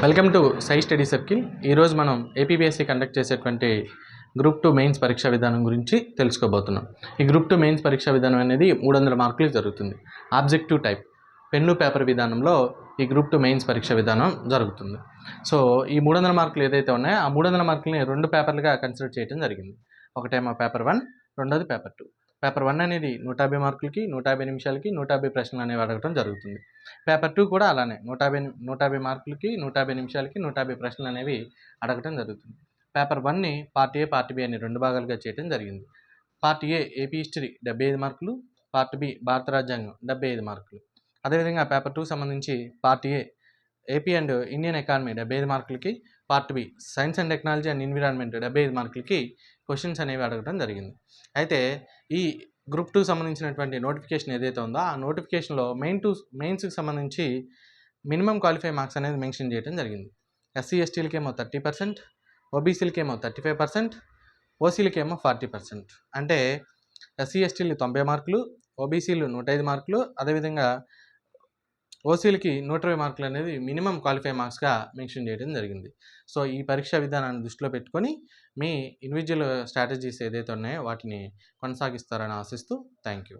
Welcome to Sai study circle. ఈరోజు మనం APPSC conduct చేసేటువంటి గ్రూప్ 2 మెయిన్స్ పరీక్షా విధానం గురించి తెలుసుకోబోతున్నాం. ఈ గ్రూప్ 2 మెయిన్స్ పరీక్షా విధానం అనేది 300 మార్కులకు జరుగుతుంది. ఆబ్జెక్టివ్ టైప్ పెన్ను పేపర్ విధానంలో ఈ గ్రూప్ 2 మెయిన్స్ పరీక్షా విధానం జరుగుతుంది. సో ఈ 300 మార్కులు ఏదైతే ఉన్నాయో ఆ 300 మార్కులని 2 పేపర్లుగా కన్సిడర్ చేయడం జరిగింది. ఒకటేమో పేపర్ 1, రెండోది పేపర్ 2. పేపర్ 1 అనేది 150 మార్కులకి 150 నిమిషాలకి 150 ప్రశ్నలు అనేవి అడగడం జరుగుతుంది. పేపర్ 2 కూడా అలానే 150 మార్కులకి 150 నిమిషాలకి 150 ప్రశ్నలు అనేవి అడగడం జరుగుతుంది. పేపర్ 1ని పార్ట్ ఏ, పార్ట్ బి అని 2 భాగాలుగా చేయడం జరిగింది. పార్ట్ ఏ ఏపీ హిస్టరీ 75 మార్కులు, పార్ట్ బి భారత రాజ్యాంగం 75 మార్కులు. అదేవిధంగా పేపర్ 2 సంబంధించి part A AP and Indian economy 75 మార్కులకి, part B science and technology and environment 75 మార్కులకి క్వశ్చన్స్ అనేవి అడగడం జరిగింది. అయితే ఈ గ్రూప్ 2 సంబంధించినటువంటి నోటిఫికేషన్ ఏదైతే ఉందో ఆ నోటిఫికేషన్లో మెయిన్స్కి సంబంధించి మినిమం క్వాలిఫై మార్క్స్ అనేది మెన్షన్ చేయడం జరిగింది. ఎస్సీ ఎస్టీలకేమో 30%, ఓబీసీలకేమో 35%, ఓసీలకేమో 40%. అంటే ఎస్సీ ఎస్టీలు 90 మార్కులు, ఓబీసీలు 105 మార్కులు, అదేవిధంగా ఓసీలకి 120 మార్కులు అనేది మినిమం క్వాలిఫై మార్క్స్గా మెన్షన్ చేయడం జరిగింది. సో ఈ పరీక్షా విధానాన్ని దృష్టిలో పెట్టుకొని మీ ఇండివిజువల్ స్ట్రాటజీస్ ఏదైతే ఉన్నాయో వాటిని కొనసాగిస్తారని ఆశిస్తూ థ్యాంక్ యూ.